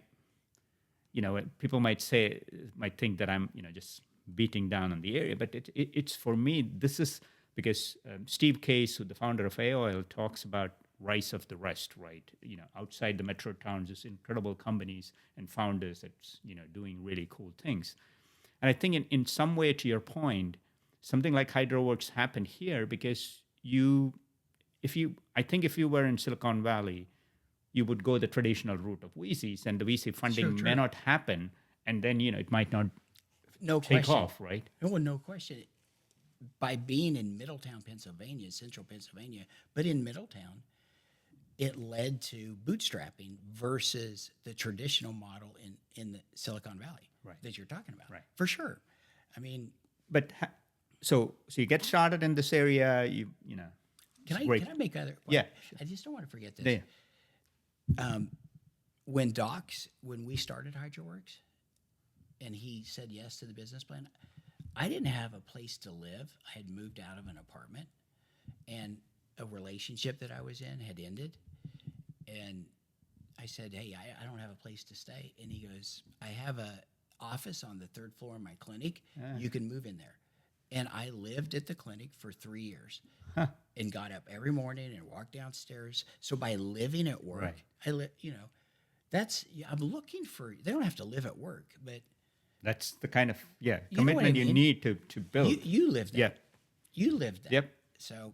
people might think that I'm, just beating down on the area, but it's for me, this is because Steve Case, who the founder of AOL, talks about rise of the rest, right? Outside the metro towns, there's incredible companies and founders that's, doing really cool things. And I think in some way, to your point, something like HydroWorks happened here because if you were in Silicon Valley, you would go the traditional route of VCs, and the VC funding may not happen, and then it might not take off, right? No question. By being in Middletown, Pennsylvania, central Pennsylvania, but in Middletown, it led to bootstrapping versus the traditional model in the Silicon Valley that you're talking about, right? For sure. I mean, but so you get started in this area, Can I make other? Yeah, I just don't want to forget this. Yeah. When we started HydroWorks, and he said yes to the business plan, I didn't have a place to live. I had moved out of an apartment, and a relationship that I was in had ended. And I said, "Hey, I don't have a place to stay." And he goes, office on the third floor of my clinic. You can move in there. And I lived at the clinic for 3 years and got up every morning and walked downstairs. So by living at work, Right. I'm looking for, they don't have to live at work, but That's the kind of You know what I commitment you mean? need to build. you live that. Yeah. You lived that. Yep. So,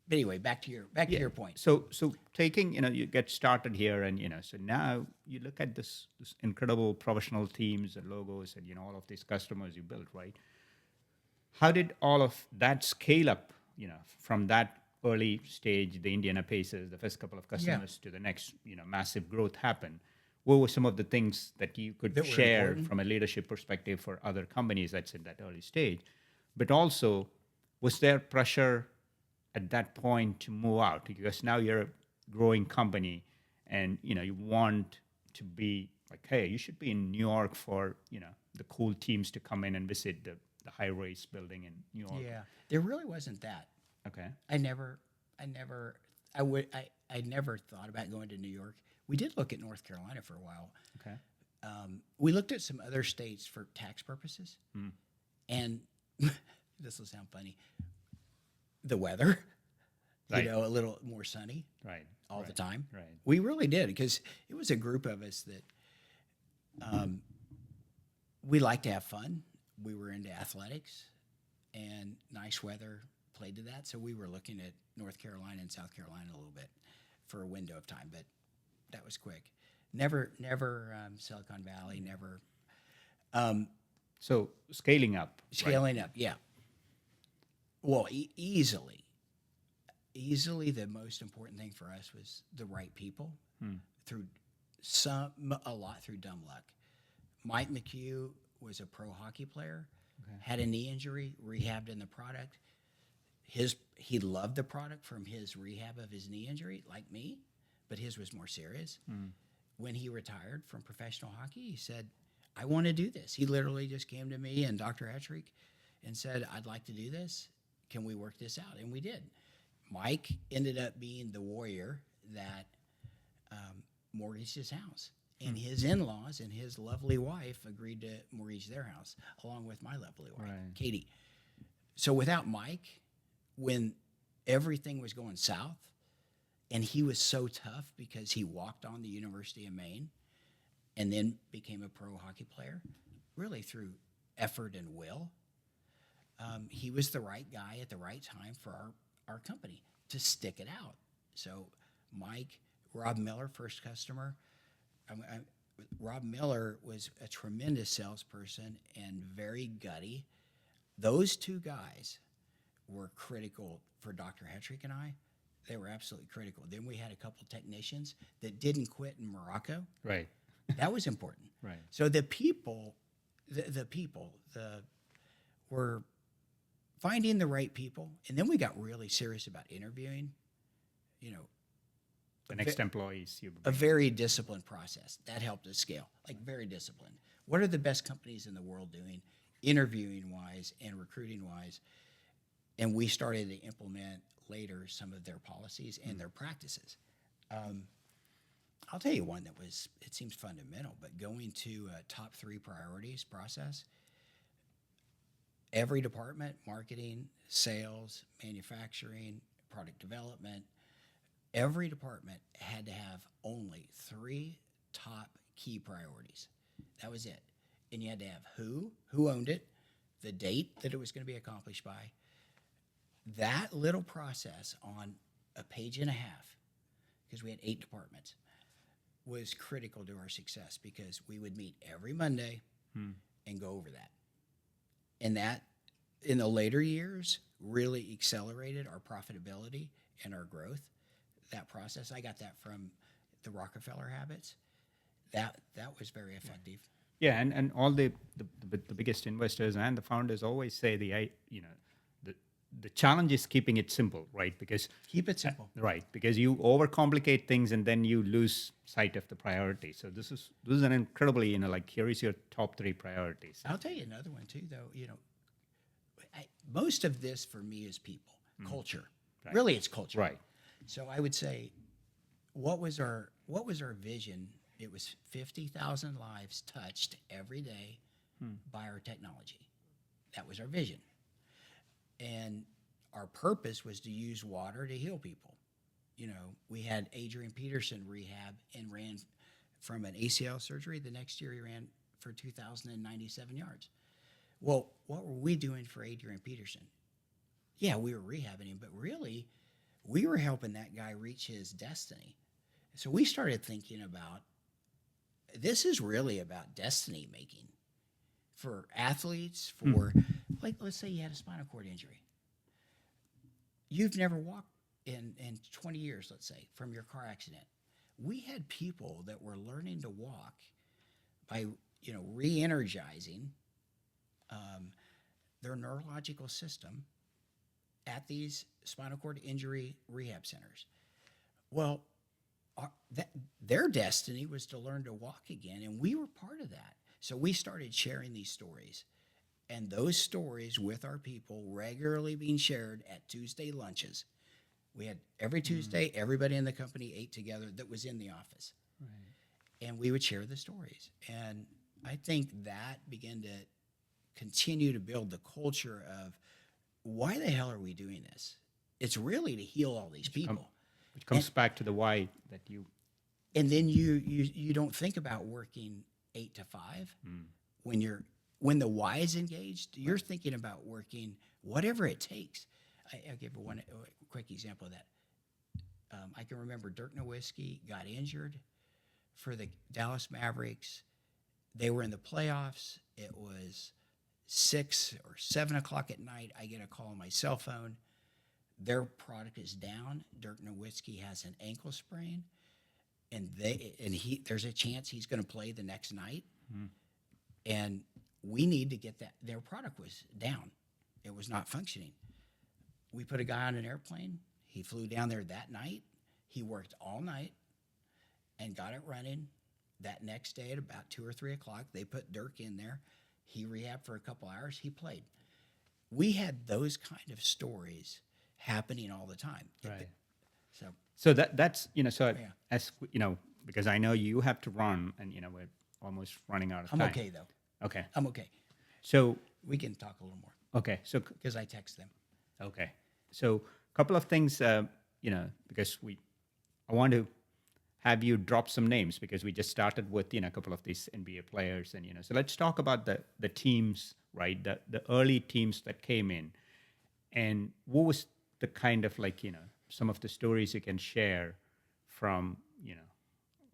but anyway, back to your point. So taking, you get started here, and so now you look at this incredible professional teams and logos and all of these customers you built, right? How did all of that scale up, from that early stage, the Indiana Pacers, the first couple of customers, to the next, massive growth happen? What were some of the things that you could That were share important? from a leadership perspective for other companies that's in that early stage? But also, was there pressure at that point to move out? Because now you're a growing company, and you want to be like, hey, you should be in New York for the cool teams to come in and visit the high race building in New York. Yeah, there really wasn't that. Okay. I never thought about going to New York. We did look at North Carolina for a while. Okay. We looked at some other states for tax purposes, and this will sound funny. The weather, Right. a little more sunny Right. all the time. Right. We really did, because it was a group of us that we liked to have fun. We were into athletics, and nice weather played to that. So we were looking at North Carolina and South Carolina a little bit for a window of time, but that was quick. Never Silicon Valley. Never So scaling up. right? scaling up. Yeah. Well, easily, the most important thing for us was the right people. Through a lot through dumb luck. Mike McHugh was a pro hockey player, had a knee injury, rehabbed in the product. He loved the product from his rehab of his knee injury, like me, but his was more serious. When he retired from professional hockey, he said, I want to do this. He literally just came to me and Dr. Hetrick and said, I'd like to do this. Can we work this out? And we did. Mike ended up being the warrior that mortgaged his house. And his in-laws and his lovely wife agreed to mortgage their house, along with my lovely wife, Right. Katie. So without Mike, when everything was going south, and he was so tough because he walked on the University of Maine and then became a pro hockey player, really through effort and will, he was the right guy at the right time for our company to stick it out. So Mike, Rob Miller, first customer. Rob Miller was a tremendous salesperson and very gutty. Those two guys were critical for Dr. Hetrick and I. They were absolutely critical. Then we had a couple technicians that didn't quit in Morocco. Right. That was important. Right. So the people were finding the right people, and then we got really serious about interviewing. The next employees you A very disciplined process that helped us scale. Like, very disciplined. What are the best companies in the world doing, interviewing wise and recruiting wise? And we started to implement later some of their policies and their practices. I'll tell you one that it seems fundamental, but going to a top 3 priorities process. Every department, marketing, sales, manufacturing, product development, every department had to have only 3 top key priorities. That was it. And you had to have who owned it, the date that it was going to be accomplished by. That little process on a page and a half, because we had 8 departments, was critical to our success, because we would meet every Monday and go over that. And that, in the later years, really accelerated our profitability and our growth. That process, I got that from the Rockefeller habits. That was very effective. Yeah, and all the biggest investors and the founders always say the challenge is keeping it simple, right? Because Keep it simple. right, because you overcomplicate things and then you lose sight of the priority. So this is an incredibly, here is your top 3 priorities. I'll tell you another one too, though. Most of this for me is people, culture. Right. Really, it's culture. Right. So I would say, what was our vision It was 50,000 lives touched every day by our technology. That was our vision. And our purpose was to use water to heal people. You know, we had Adrian Peterson rehab and ran from an ACL surgery. The next year he ran for 2,097 yards. Well, what were we doing for Adrian Peterson? Yeah, we were rehabbing him, but really, we were helping that guy reach his destiny. So we started thinking about, this is really about destiny making for athletes, for, like, let's say you had a spinal cord injury. You've never walked in 20 years, let's say, from your car accident. We had people that were learning to walk by, you know, re-energizing their neurological system at these spinal cord injury rehab centers. Well, their destiny was to learn to walk again, and we were part of that. So we started sharing these stories, and those stories with our people regularly being shared at Tuesday lunches. We had every Tuesday, everybody in the company ate together that was in the office. Right. And we would share the stories. And I think that began to continue to build the culture of, why the hell are we doing this? It's really to heal all these people. Which comes back to the why that you... And then you don't think about working 8 to 5. When the why is engaged, you're thinking about working whatever it takes. I'll give a quick example of that. I can remember Dirk Nowitzki got injured for the Dallas Mavericks. They were in the playoffs. It was 6 or 7 o'clock at night. I get a call on my cell phone. Their product is down. Dirk Nowitzki has an ankle sprain, and there's a chance he's going to play the next night. And we need to get that. Their product was down. It was not functioning. We put a guy on an airplane. He flew down there that night. He worked all night and got it running. That next day at about 2 or 3 o'clock, they put Dirk in there. He rehabbed for a couple hours. He played. We had those kind of stories happening all the time. Right. So that's, you know, so as, you know, because I know you have to run and, you know, we're almost running out of time. I'm okay, though. Okay. I'm okay. So we can talk a little more. Okay. So because I text them. Okay. So a couple of things, you know, because I want to have you drop some names because we just started with, you know, a couple of these NBA players and, you know, so let's talk about the teams, right? The early teams that came in, and what was the kind of, like, you know, some of the stories you can share from, you know,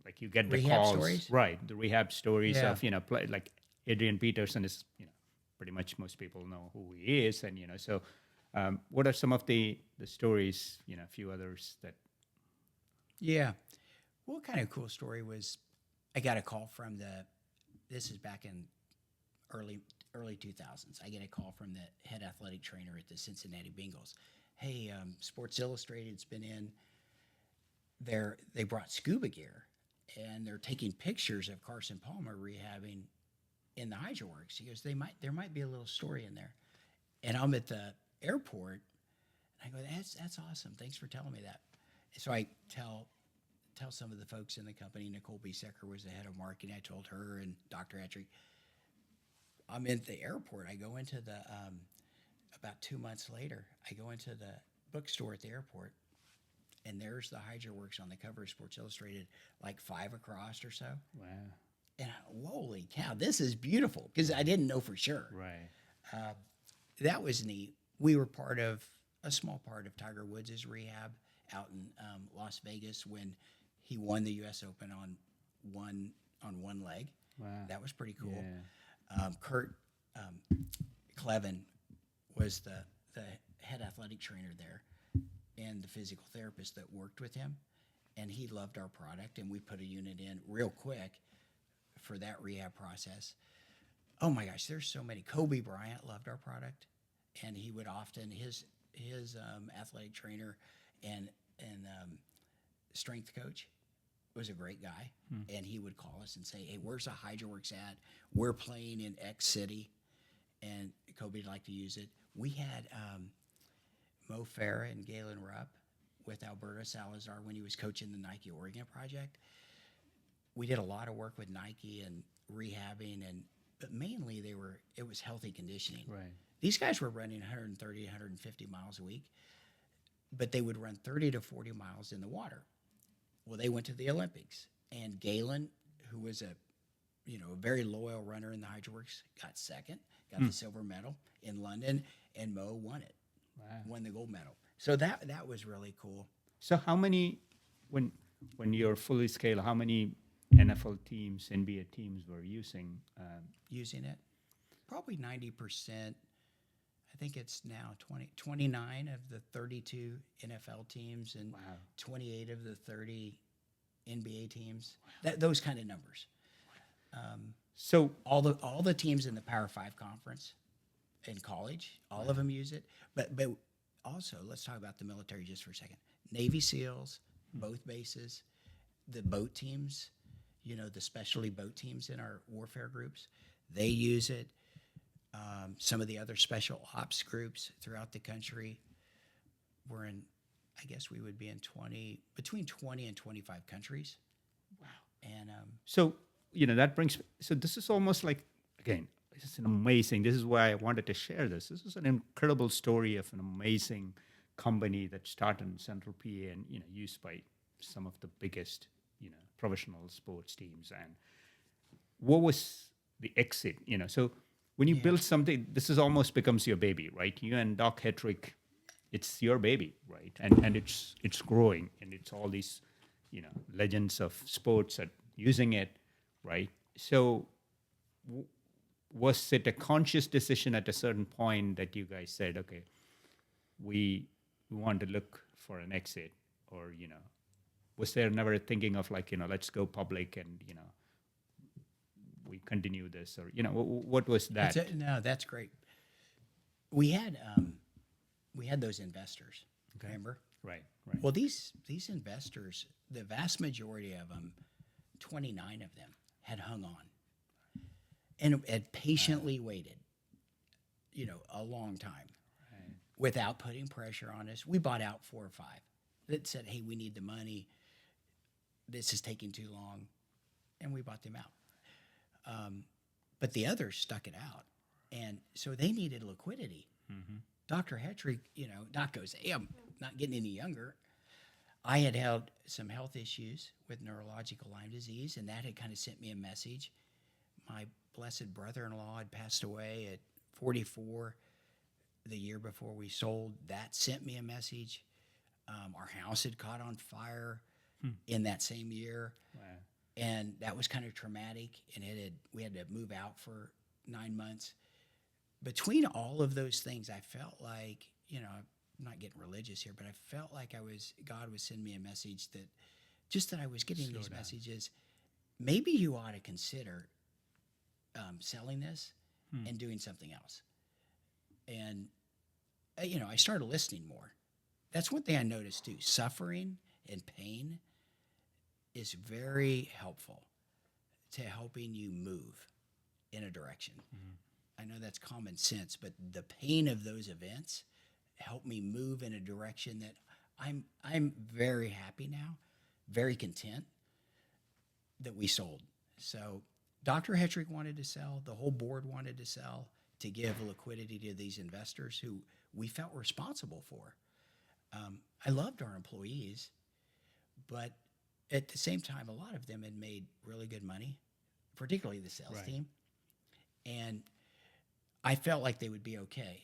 like you get the rehab calls, stories? Right? The rehab stories of, you know, like Adrian Peterson is, you know, pretty much most people know who he is, and, you know, so what are some of the stories, you know, a few others that... Yeah. What kind of cool story was, I got a call from this is back in early 2000s. I get a call from the head athletic trainer at the Cincinnati Bengals. Hey, Sports Illustrated's been in there. They brought scuba gear, and they're taking pictures of Carson Palmer rehabbing in the HydroWorks. He goes, there might be a little story in there. And I'm at the airport, and I go, that's awesome. Thanks for telling me that. So I tell some of the folks in the company. Nicole Biesecker was the head of marketing. I told her and Dr. Ettrick. I'm at the airport. I go into the, about 2 months later, I go into the bookstore at the airport, and there's the HydroWorks on the cover of Sports Illustrated, like 5 across or so. Wow. And holy cow, this is beautiful, because I didn't know for sure. Right. That was neat. We were a small part of Tiger Woods' rehab out in Las Vegas when he won the U.S. Open on one leg. Wow. That was pretty cool. Yeah. Kurt Clevin was the head athletic trainer there and the physical therapist that worked with him, and he loved our product, and we put a unit in real quick for that rehab process. Oh my gosh, there's so many. Kobe Bryant loved our product, and he would often, his athletic trainer and strength coach was a great guy, and he would call us and say, hey, where's the HydroWorks at? We're playing in X city, and Kobe'd like to use it. We had Mo Farah and Galen Rupp with Alberto Salazar when he was coaching the Nike Oregon project. we did a lot of work with Nike and rehabbing, but mainly it was healthy conditioning. Right. These guys were running 130, 150 miles a week, but they would run 30 to 40 miles in the water. Well, they went to the Olympics, and Galen, who was a very loyal runner in the Hydroworks, got second, got the silver medal in London, and Mo won it, won the gold medal. So that was really cool. So how many, when you're fully scale, how many NFL teams, NBA teams were using? Using it, probably 90%. I think it's now 29 of the 32 NFL teams and 28 of the 30 NBA teams. Those kind of numbers. So all the teams in the Power 5 conference in college, all of them use it. But also, let's talk about the military just for a second. Navy SEALs, both bases, the boat teams, the specialty boat teams in our warfare groups, they use it. Some of the other special ops groups throughout the country, we're in, I guess we would be in between 20 and 25 countries. Wow. And so, that brings, so this is almost like, again, this is an amazing, this is why I wanted to share this. This is an incredible story of an amazing company that started in Central PA and, used by some of the biggest, professional sports teams. And what was the exit, so when you build something, this is almost becomes your baby, right? You and Doc Hetrick, it's your baby, right? And it's growing, and it's all these, legends of sports that using it, right? So was it a conscious decision at a certain point that you guys said, okay, we want to look for an exit, or, was there never thinking of like, let's go public and, we continue this, or what was that? No, that's great. We had those investors. Okay. Remember? Right. Well, these investors, the vast majority of them, 29 of them, had hung on and had patiently waited, a long time, without putting pressure on us. We bought out 4 or 5 that said, "Hey, we need the money. This is taking too long," and we bought them out. But the others stuck it out. And so they needed liquidity. Mm-hmm. Dr. Hetrick, Doc goes, "Hey, I'm not getting any younger." I had had some health issues with neurological Lyme disease, and that had kind of sent me a message. My blessed brother-in-law had passed away at 44 the year before we sold. That sent me a message. Our house had caught on fire in that same year. Wow. And that was kind of traumatic, and we had to move out for 9 months. Between all of those things, I felt like, I'm not getting religious here, but I felt like God was sending me a message that I was getting these messages. Maybe you ought to consider selling this and doing something else. And, I started listening more. That's one thing I noticed too. Suffering and pain is very helpful to helping you move in a direction. Mm-hmm. I know that's common sense, but the pain of those events helped me move in a direction that I'm very happy now, very content that we sold. So Dr. Hetrick wanted to sell, the whole board wanted to sell to give liquidity to these investors who we felt responsible for. I loved our employees, but at the same time, a lot of them had made really good money, particularly the sales team. And I felt like they would be okay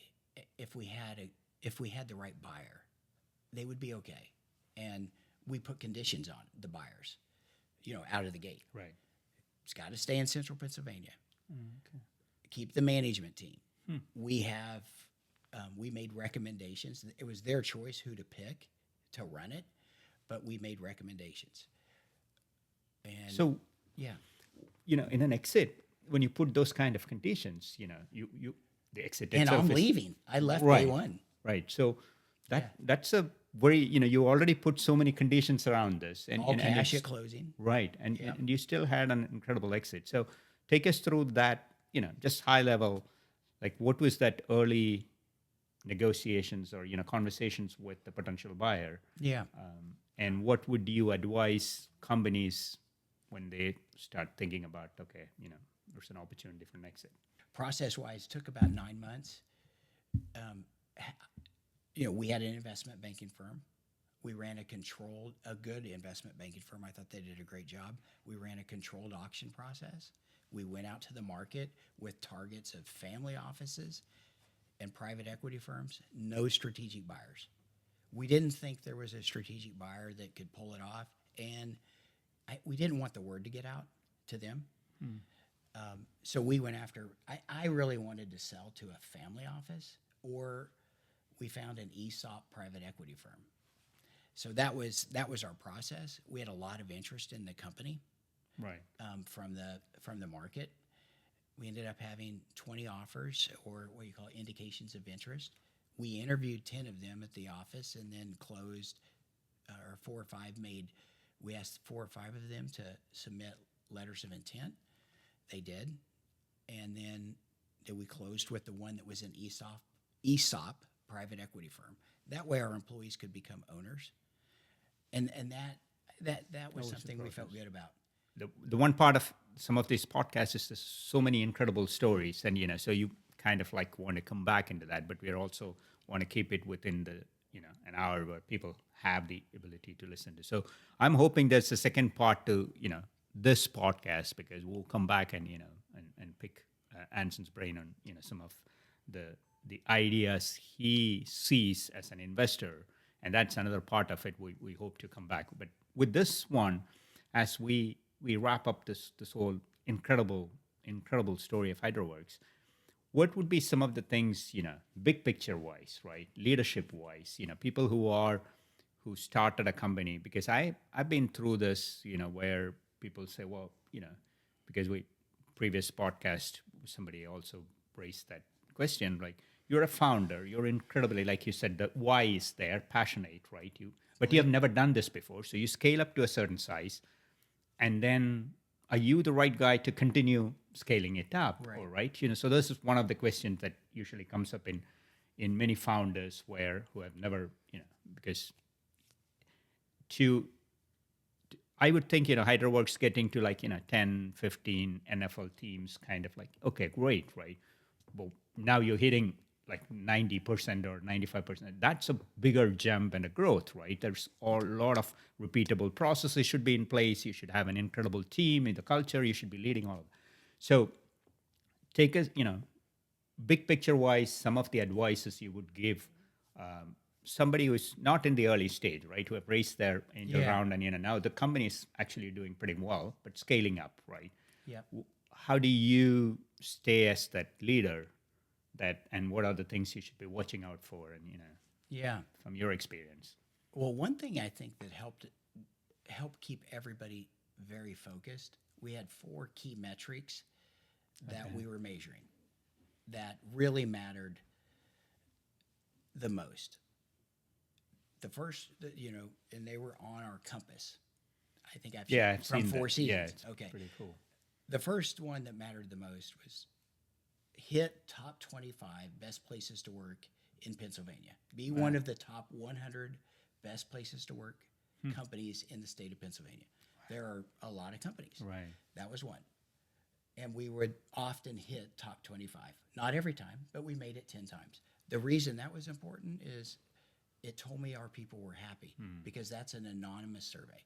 if we had the right buyer. They would be okay. And we put conditions on the buyers, out of the gate. Right. It's got to stay in Central Pennsylvania. Okay. Keep the management team. We made recommendations. It was their choice who to pick to run it, but we made recommendations. And so, in an exit, when you put those kind of conditions, the exit and I'm leaving. I left day one. Right. So that's a very, you already put so many conditions around this. And all cash at closing. Right. And you still had an incredible exit. So take us through that, just high level, like what was that early negotiations or, conversations with the potential buyer? Yeah. And what would you advise companies when they start thinking about, okay, there's an opportunity for an exit? Process-wise, took about 9 months. We had an investment banking firm. We ran a good investment banking firm. I thought they did a great job. We ran a controlled auction process. We went out to the market with targets of family offices and private equity firms, no strategic buyers. We didn't think there was a strategic buyer that could pull it off, and we didn't want the word to get out to them. So we went after, I really wanted to sell to a family office, or we found an ESOP private equity firm. So that was our process. We had a lot of interest in the company, Right. From the market. We ended up having 20 offers, or what you call indications of interest. We interviewed 10 of them at the office, and then closed, or 4 or 5 we asked 4 or 5 of them to submit letters of intent. They did. And then we closed with the one that was an ESOP private equity firm. That way our employees could become owners. And that was something we felt good about. The one part of some of these podcasts is there's so many incredible stories, and so you kind of like want to come back into that, but we also want to keep it within the an hour where people have the ability to listen to. So I'm hoping there's a second part to this podcast, because we'll come back and and pick Anson's brain on some of the ideas he sees as an investor, and that's another part of it. We hope to come back, but with this one, as we wrap up this whole incredible story of HydroWorks, what would be some of the things, big picture wise, right, leadership wise, people who started a company? Because I've been through this, where people say, well, because previous podcast, somebody also raised that question, like, you're a founder, you're incredibly, like you said, the why is there, passionate, right? But you have never done this before, so you scale up to a certain size, and then are you the right guy to continue scaling it up? Right. Or right? So this is one of the questions that usually comes up in many founders who have never, because I would think, HydroWorks getting to like, 10, 15 NFL teams, kind of like, okay, great, right? But now you're hitting like 90% or 95%. That's a bigger jump and a growth, right? There's a lot of repeatable processes should be in place. You should have an incredible team in the culture. You should be leading all of that. So take us, big picture wise, some of the advices you would give somebody who's not in the early stage, right? Who have raised their angel round, and now the company is actually doing pretty well, but scaling up, right? Yep. How do you stay as that leader? And what are the things you should be watching out for, and from your experience? Well, one thing I think that helped keep everybody very focused, we had 4 key metrics that we were measuring that really mattered the most. The first, and they were on our compass. I think I've seen from 4 that. seasons. Yeah, it's okay, pretty cool. The first one that mattered the most was hit top 25 best places to work in Pennsylvania. Be one of the top 100 best places to work companies in the state of Pennsylvania. There are a lot of companies. Right. That was one. And we would often hit top 25. Not every time, but we made it 10 times. The reason that was important is it told me our people were happy, because that's an anonymous survey.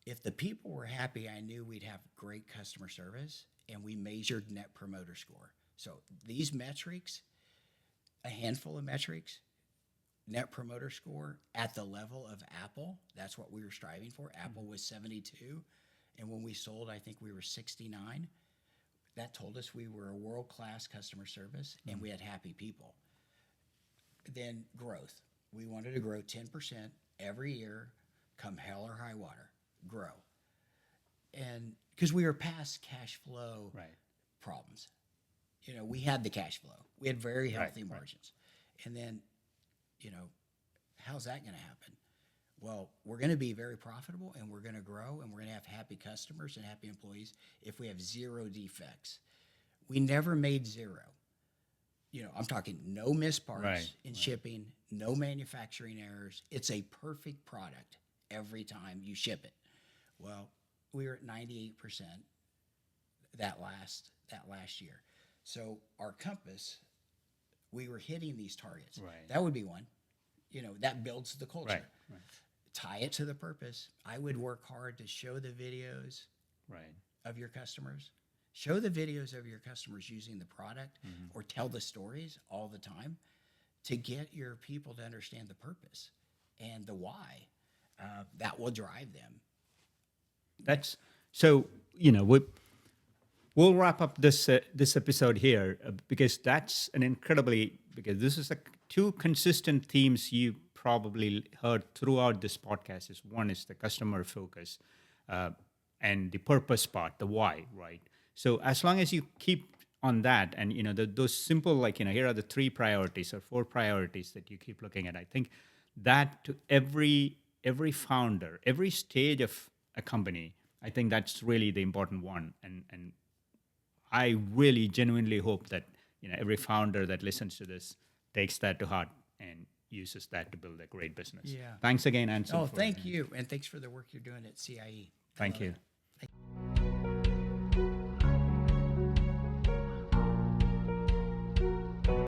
If the people were happy, I knew we'd have great customer service, and we measured net promoter score. So these metrics, a handful of metrics, net promoter score at the level of Apple, that's what we were striving for. Apple was 72, and when we sold, I think we were 69. That told us we were a world-class customer service, and we had happy people. Then growth. We wanted to grow 10% every year, come hell or high water, grow. And because we were past cash flow problems. We had the cash flow. We had very healthy margins. And then, how's that going to happen? Well, we're going to be very profitable, and we're going to grow, and we're going to have happy customers and happy employees if we have 0 defects. We never made 0. I'm talking no missed parts in shipping, no manufacturing errors. It's a perfect product every time you ship it. Well, we were at 98% that last year. So our compass, we were hitting these targets. Right. That would be one. That builds the culture. Right. Tie it to the purpose. I would work hard to show the videos Right. of your customers. Show the videos of your customers using the product or tell the stories all the time to get your people to understand the purpose and the why. That will drive them. That's so. We'll wrap up this episode here because that's because this is two consistent themes you probably heard throughout this podcast. Is one is the customer focus, and the purpose part, the why, right? So as long as you keep on that, and those simple here are the 3 priorities or 4 priorities that you keep looking at. I think that to every founder, every stage of a company, I think that's really the important one, and I really genuinely hope that every founder that listens to this takes that to heart and uses that to build a great business. Yeah. Thanks again, Anson. Oh, thank you. And thanks for the work you're doing at CIE. Thank you.